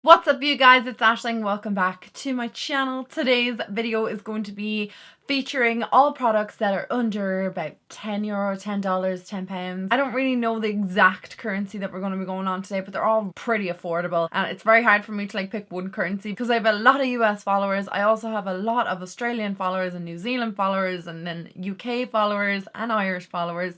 What's up you guys, it's Aisling. Welcome back to my channel. Today's video is going to be featuring all products that are under about €10, $10, £10. I don't really know the exact currency that we're going to be going on today, but they're all pretty affordable and it's very hard for me to pick one currency because I have a lot of US followers. I also have a lot of Australian followers and New Zealand followers and then UK followers and Irish followers.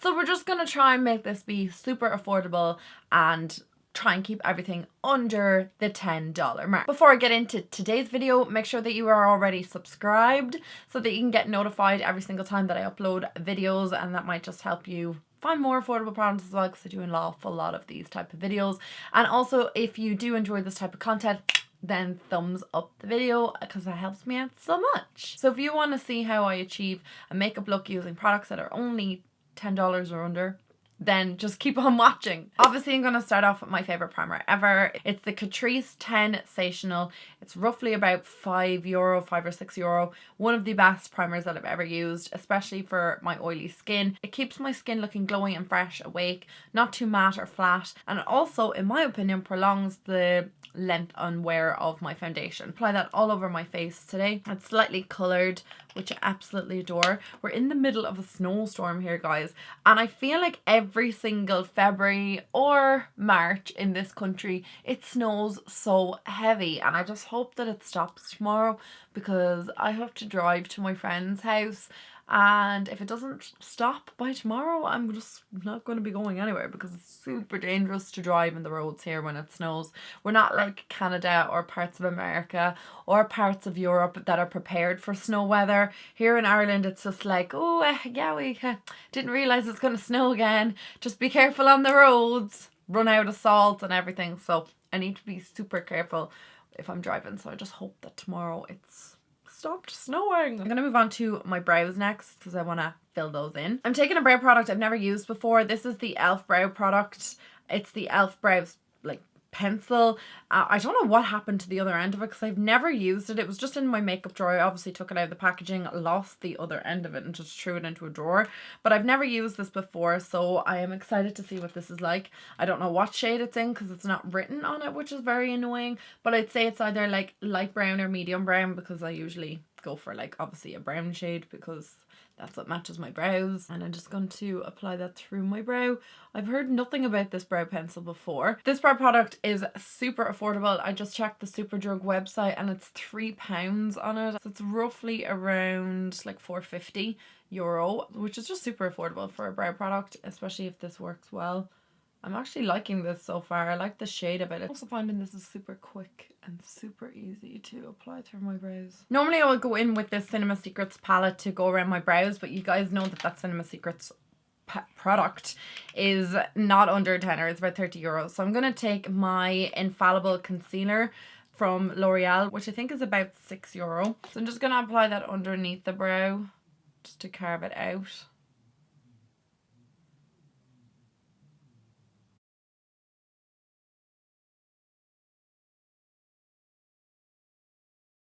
So we're just going to try and make this be super affordable and try and keep everything under the $10 mark. Before I get into today's video, make sure that you are already subscribed so that you can get notified every single time that I upload videos, and that might just help you find more affordable products as well, because I do an awful lot of these type of videos. And also, if you do enjoy this type of content, then thumbs up the video because that helps me out so much. So if you want to see how I achieve a makeup look using products that are only $10 or under, then just keep on watching. Obviously, I'm going to start off with my favourite primer ever. It's the Catrice Tensational. It's roughly about €5, €5 or €6. One of the best primers that I've ever used, especially for my oily skin. It keeps my skin looking glowing and fresh, awake, not too matte or flat. And it also, in my opinion, prolongs the length and wear of my foundation. Apply that all over my face today. It's slightly coloured, which I absolutely adore. We're in the middle of a snowstorm here, guys, and I feel like every single February or March in this country it snows so heavy, and I just hope that it stops tomorrow because I have to drive to my friend's house, and if it doesn't stop by tomorrow, I'm just not going to be going anywhere because it's super dangerous to drive in the roads here when it snows. We're not like Canada or parts of America or parts of Europe that are prepared for snow weather. Here in Ireland, it's just like, oh, yeah, we didn't realise it's going to snow again. Just be careful on the roads. Run out of salt and everything. So I need to be super careful if I'm driving. So I just hope that tomorrow it's stopped snowing. I'm going to move on to my brows next because I want to fill those in. I'm taking a brow product I've never used before. This is the e.l.f. brow product. It's the e.l.f. brows pencil. I don't know what happened to the other end of it because I've never used it. It was just in my makeup drawer. I obviously took it out of the packaging, lost the other end of it and just threw it into a drawer. But I've never used this before, so I am excited to see what this is like. I don't know what shade it's in because it's not written on it, which is very annoying. But I'd say it's either light brown or medium brown because I usually go for obviously a brown shade because that's what matches my brows. And I'm just going to apply that through my brow. I've heard nothing about this brow pencil before. This brow product is super affordable. I just checked the Superdrug website and it's £3 on it. So it's roughly around €4.50, which is just super affordable for a brow product, especially if this works well. I'm actually liking this so far. I like the shade of it. I'm also finding this is super quick and super easy to apply through my brows. Normally I would go in with this Cinema Secrets palette to go around my brows, but you guys know that Cinema Secrets product is not under a tenner. It's about €30. So I'm going to take my Infallible Concealer from L'Oreal, which I think is about €6. So I'm just going to apply that underneath the brow just to carve it out.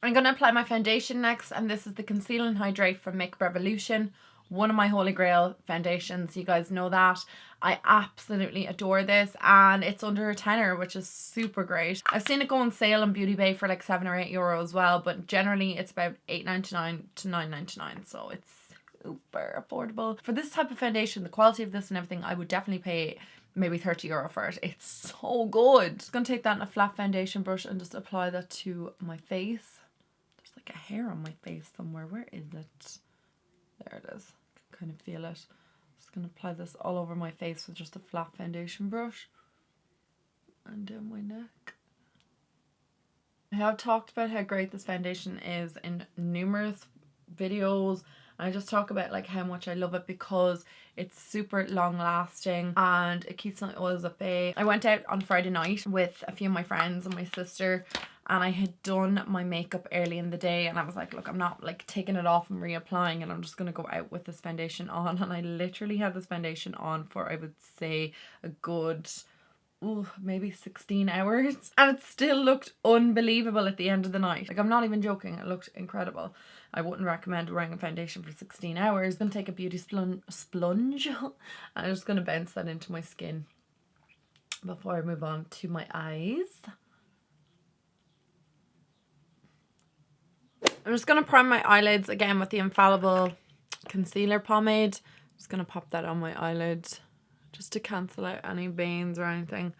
I'm going to apply my foundation next, and this is the Conceal and Hydrate from Makeup Revolution. One of my holy grail foundations, you guys know that. I absolutely adore this, and it's under a tenner, which is super great. I've seen it go on sale on Beauty Bay for €7 or €8 as well, but generally it's about $8.99 to $9.99, so it's super affordable. For this type of foundation, the quality of this and everything, I would definitely pay maybe €30 for it. It's so good. Just gonna take that in a flat foundation brush and just apply that to my face. There's like a hair on my face somewhere. Where is it? There it is. I can kind of feel it. Just gonna apply this all over my face with just a flat foundation brush and down my neck. I have talked about how great this foundation is in numerous videos. I just talk about how much I love it because it's super long lasting and it keeps my oils at bay. I went out on Friday night with a few of my friends and my sister, and I had done my makeup early in the day, and I was like, look, I'm not taking it off and reapplying, and I'm just gonna go out with this foundation on. And I literally had this foundation on for, I would say, a good maybe 16 hours, and it still looked unbelievable at the end of the night. I'm not even joking, it looked incredible. I wouldn't recommend wearing a foundation for 16 hours. Then take a beauty sponge and I'm just going to bounce that into my skin before I move on to my eyes. I'm just going to prime my eyelids again with the Infallible concealer pomade. I'm just going to pop that on my eyelid just to cancel out any veins or anything.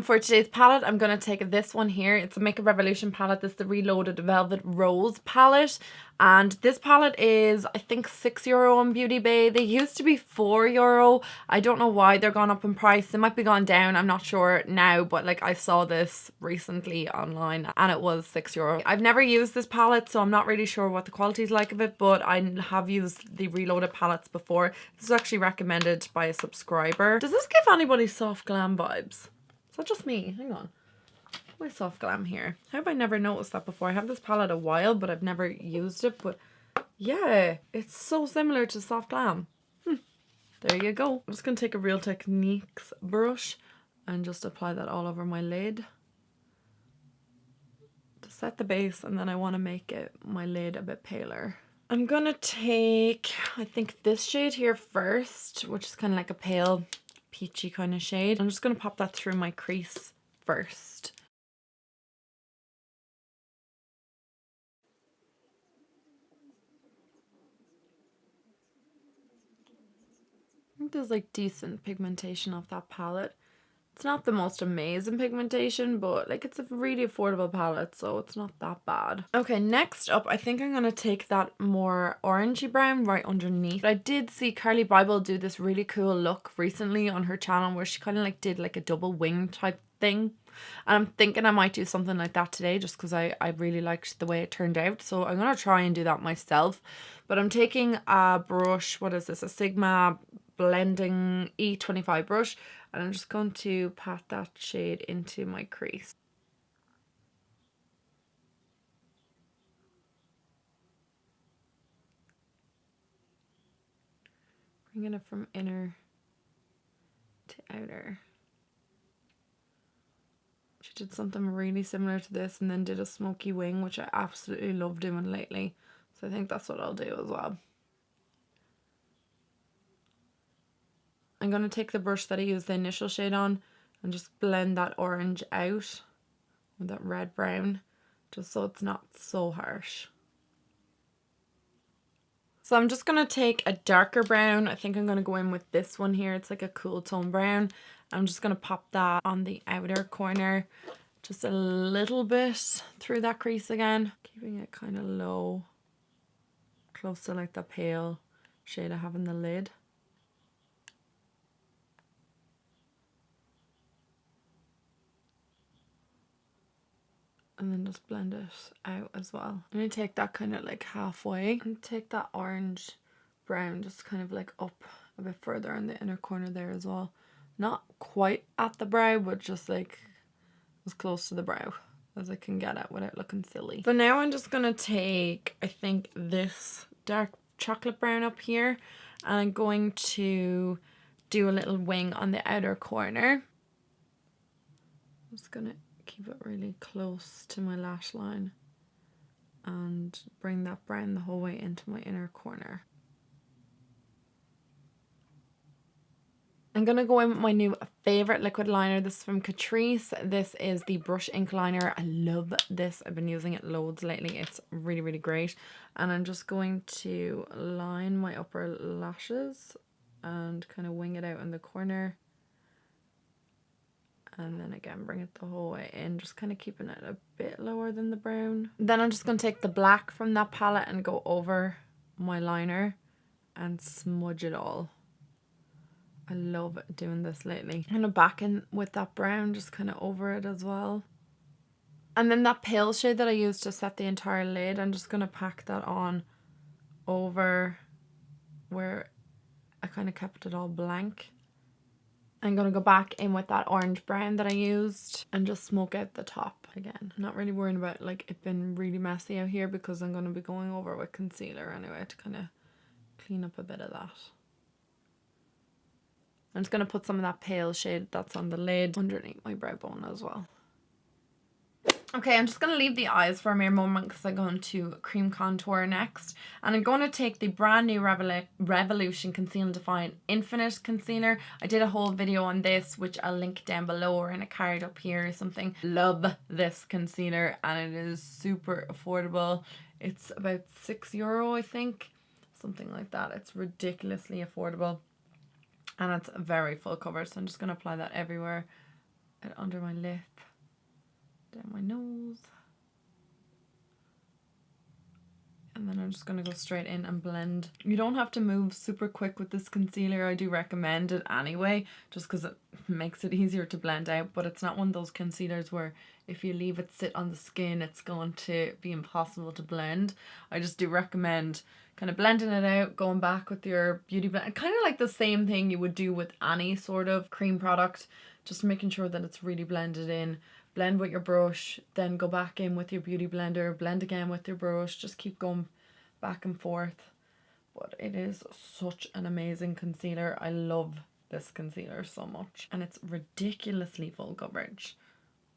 For today's palette, I'm going to take this one here. It's a Makeup Revolution palette. This is the Reloaded Velvet Rose palette. And this palette is, I think, €6 on Beauty Bay. They used to be €4. I don't know why they're gone up in price. They might be gone down. I'm not sure now, but like I saw this recently online and it was €6. I've never used this palette, so I'm not really sure what the quality is like of it, but I have used the Reloaded palettes before. This is actually recommended by a subscriber. Does this give anybody soft glam vibes? Is that just me? Hang on. My soft glam here. How have I never noticed that before? I have this palette a while, but I've never used it. But yeah, it's so similar to soft glam. There you go. I'm just going to take a Real Techniques brush and just apply that all over my lid to set the base, and then I want to make my lid a bit paler. I'm going to take, I think, this shade here first, which is kind of like a pale peachy kind of shade. I'm just going to pop that through my crease first. I think there's like decent pigmentation off that palette. It's not the most amazing pigmentation, but like it's a really affordable palette, so it's not that bad. Okay, next up, I think I'm going to take that more orangey brown right underneath. I did see Carly Bible do this really cool look recently on her channel where she kind of like did like a double wing type thing. And I'm thinking I might do something like that today just because I really liked the way it turned out. So I'm going to try and do that myself. But I'm taking a brush, what is this? A Sigma blending E25 brush, and I'm just going to pat that shade into my crease. Bringing it from inner to outer. She did something really similar to this and then did a smoky wing, which I absolutely love doing lately. So I think that's what I'll do as well. I'm going to take the brush that I used the initial shade on and just blend that orange out with that red brown, just so it's not so harsh. So I'm just going to take a darker brown. I think I'm going to go in with this one here. It's like a cool tone brown. I'm just going to pop that on the outer corner, just a little bit through that crease again, keeping it kind of low, close to like the pale shade I have in the lid. And then just blend it out as well. I'm going to take that kind of like halfway and take that orange brown just kind of like up a bit further in the inner corner there as well. Not quite at the brow, but just like as close to the brow as I can get at without looking silly. So now I'm just going to take, I think, this dark chocolate brown up here, and I'm going to do a little wing on the outer corner. I'm just going to keep it really close to my lash line and bring that brown the whole way into my inner corner. I'm going to go in with my new favourite liquid liner. This is from Catrice. This is the Brush Ink Liner. I love this. I've been using it loads lately. It's really, really great. And I'm just going to line my upper lashes and kind of wing it out in the corner. And then again, bring it the whole way in, just kind of keeping it a bit lower than the brown. Then I'm just going to take the black from that palette and go over my liner and smudge it all. I love doing this lately. Kind of back in with that brown, just kind of over it as well. And then that pale shade that I used to set the entire lid, I'm just going to pack that on over where I kind of kept it all blank. I'm going to go back in with that orange brown that I used and just smoke out the top again. I'm not really worrying about like it being really messy out here because I'm going to be going over with concealer anyway to kind of clean up a bit of that. I'm just going to put some of that pale shade that's on the lid underneath my brow bone as well. Okay, I'm just going to leave the eyes for a mere moment because I'm going to cream contour next. And I'm going to take the brand new Revolution Conceal and Define Infinite Concealer. I did a whole video on this, which I'll link down below or in a card up here or something. Love this concealer and it is super affordable. It's about €6, I think. Something like that. It's ridiculously affordable. And it's very full coverage. So I'm just going to apply that everywhere. Under my lip. Down my nose, and then I'm just going to go straight in and blend. You don't have to move super quick with this concealer. I do recommend it anyway, just because it makes it easier to blend out, but it's not one of those concealers where if you leave it sit on the skin it's going to be impossible to blend. I just do recommend kind of blending it out, going back with your beauty blend, kind of like the same thing you would do with any sort of cream product, just making sure that it's really blended in. Blend with your brush, then go back in with your beauty blender, blend again with your brush, just keep going back and forth. But it is such an amazing concealer. I love this concealer so much, and it's ridiculously full coverage.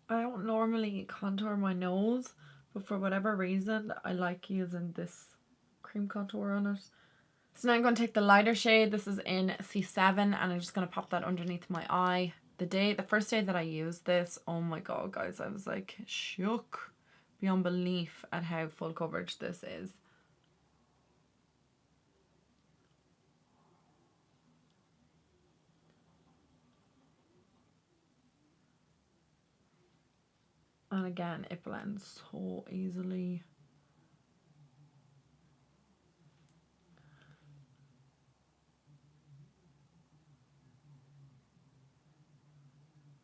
I don't normally contour my nose, but for whatever reason I like using this cream contour on it. So now I'm going to take the lighter shade. This is in C7 and I'm just going to pop that underneath my eye. The first day that I used this, oh my god guys, I was like shook beyond belief at how full coverage this is. And again, it blends so easily.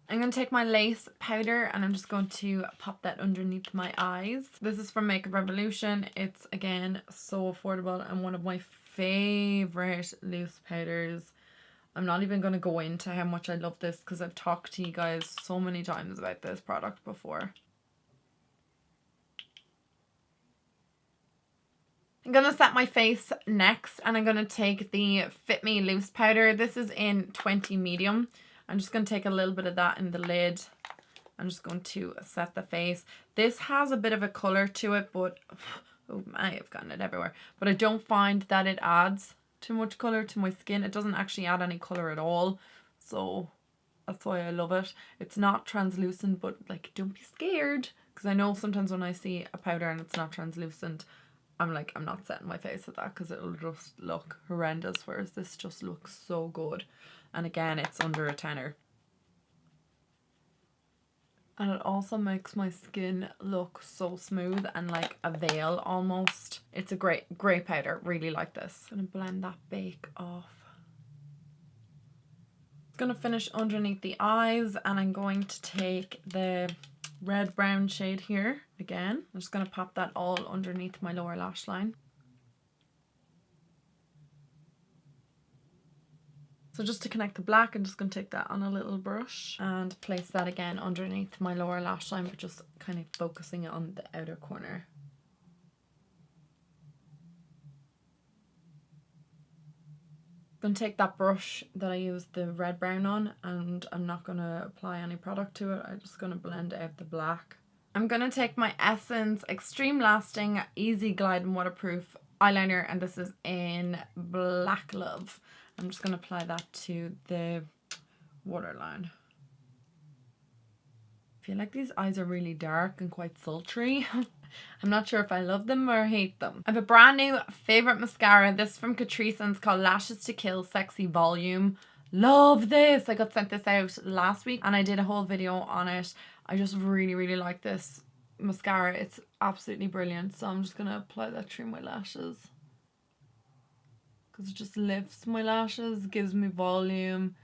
I'm going to take my lace powder and I'm just going to pop that underneath my eyes. This is from Makeup Revolution. It's again so affordable and one of my favourite loose powders. I'm not even going to go into how much I love this because I've talked to you guys so many times about this product before. I'm going to set my face next and I'm going to take the Fit Me loose powder. This is in 20 medium. I'm just going to take a little bit of that in the lid. I'm just going to set the face. This has a bit of a colour to it, but oh my, I've gotten it everywhere. But I don't find that it adds too much colour to my skin. It doesn't actually add any colour at all. So that's why I love it. It's not translucent, but like don't be scared. Because I know sometimes when I see a powder and it's not translucent, I'm like, I'm not setting my face with that because it'll just look horrendous. Whereas this just looks so good. And again, it's under a tenner. And it also makes my skin look so smooth and like a veil almost. It's a great powder. Really like this. I'm going to blend that bake off. I'm going to finish underneath the eyes and I'm going to take the red brown shade here again. I'm just going to pop that all underneath my lower lash line. So just to connect the black, I'm just going to take that on a little brush and place that again underneath my lower lash line, but just kind of focusing on the outer corner. I'm going to take that brush that I used the red brown on and I'm not going to apply any product to it. I'm just going to blend out the black. I'm going to take my Essence Extreme Lasting Easy Glide and Waterproof eyeliner, and this is in Black Love. I'm just going to apply that to the waterline. I feel like these eyes are really dark and quite sultry. I'm not sure if I love them or hate them. I have a brand new favourite mascara. This is from Catrice and it's called Lashes to Kill Sexy Volume. Love this. I got sent this out last week and I did a whole video on it. I just really like this mascara. It's absolutely brilliant. So I'm just going to apply that through my lashes. Because it just lifts my lashes, gives me volume,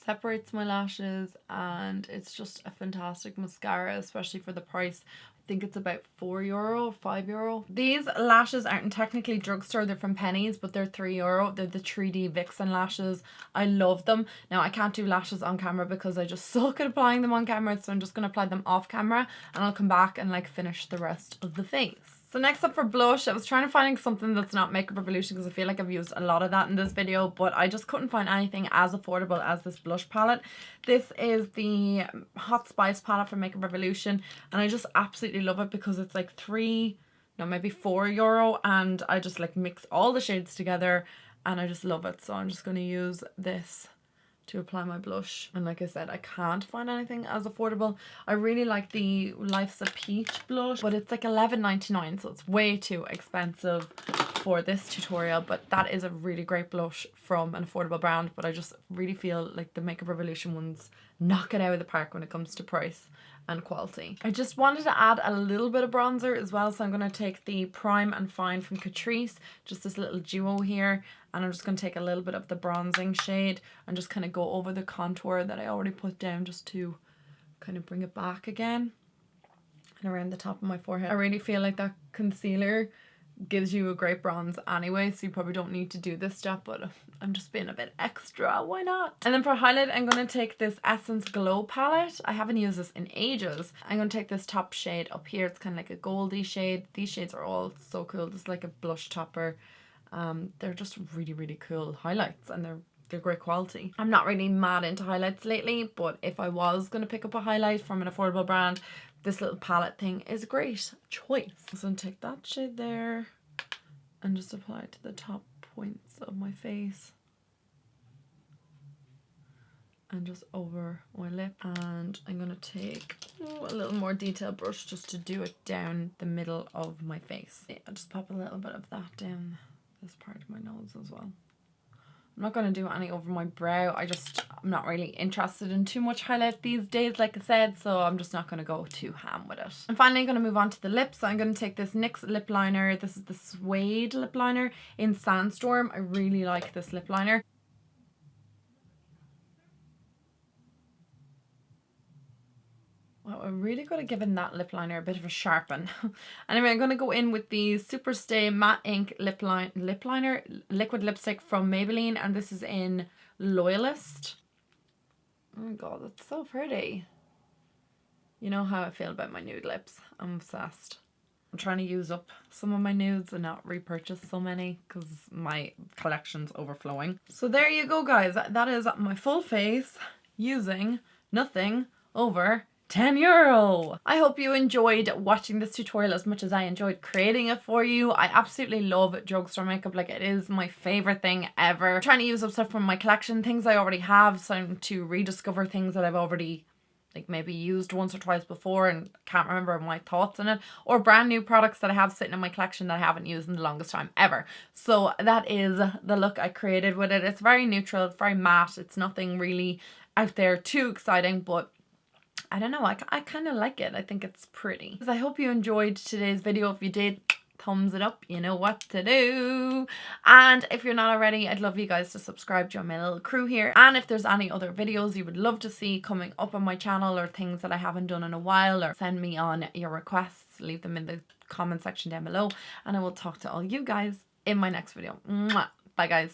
separates my lashes, and it's just a fantastic mascara, especially for the price. I think it's about €4, €5. These lashes aren't technically drugstore, they're from Pennies, but they're €3. They're the 3D Vixen lashes. I love them. Now I can't do lashes on camera because I just suck at applying them on camera, so I'm just going to apply them off camera and I'll come back and like finish the rest of the face. So next up for blush, I was trying to find something that's not Makeup Revolution because I feel like I've used a lot of that in this video, but I just couldn't find anything as affordable as this blush palette. This is the Hot Spice palette from Makeup Revolution, and I just absolutely love it because it's like maybe €4, and I just like mix all the shades together and I just love it. So I'm just going to use this to apply my blush, and like I said, I can't find anything as affordable. I really like the Life's a Peach blush, but it's like $11.99, so it's way too expensive for this tutorial. But that is a really great blush from an affordable brand, but I just really feel like the Makeup Revolution ones knock it out of the park when it comes to price and quality. I just wanted to add a little bit of bronzer as well, so I'm going to take the Prime and Fine from Catrice, just this little duo here, and I'm just going to take a little bit of the bronzing shade and just kind of go over the contour that I already put down, just to kind of bring it back again and around the top of my forehead. I really feel like that concealer gives you a great bronze anyway, so you probably don't need to do this step, but I'm just being a bit extra, why not? And then for highlight, I'm going to take this Essence Glow palette. I haven't used this in ages. I'm going to take this top shade up here. It's kind of like a goldy shade. These shades are all so cool. This is like a blush topper. They're just really, really cool highlights, and they're great quality. I'm not really mad into highlights lately, but if I was going to pick up a highlight from an affordable brand, this little palette thing is a great choice. So I'm going to take that shade there and just apply it to the top points of my face and just over my lip. And I'm going to take a little more detailed brush just to do it down the middle of my face. Yeah, I'll just pop a little bit of that down this part of my nose as well. I'm not going to do any over my brow. I'm not really interested in too much highlight these days, like I said, so I'm just not going to go too ham with it. And finally, I'm going to move on to the lips. So I'm going to take this NYX lip liner. This is the Suede lip liner in Sandstorm. I really like this lip liner. Well, I really got to give that lip liner a bit of a sharpen. Anyway, I'm going to go in with the Superstay Matte Ink lip liner liquid lipstick from Maybelline, and this is in Loyalist. Oh my god, that's so pretty. You know how I feel about my nude lips. I'm obsessed. I'm trying to use up some of my nudes and not repurchase so many because my collection's overflowing. So there you go, guys. That is my full face using nothing over €10. I hope you enjoyed watching this tutorial as much as I enjoyed creating it for you. I absolutely love drugstore makeup. Like, it is my favorite thing ever. I'm trying to use up stuff from my collection, things I already have, so to rediscover things that I've already like maybe used once or twice before and can't remember my thoughts on it, or brand new products that I have sitting in my collection that I haven't used in the longest time ever. So that is the look I created with it. It's very neutral, it's very matte, it's nothing really out there too exciting, but I don't know, I kind of like it. I think it's pretty. I hope you enjoyed today's video. If you did, thumbs it up, you know what to do. And if you're not already, I'd love you guys to subscribe, join my little crew here. And if there's any other videos you would love to see coming up on my channel, or things that I haven't done in a while, or send me on your requests, leave them in the comment section down below, and I will talk to all you guys in my next video. Mwah. Bye guys.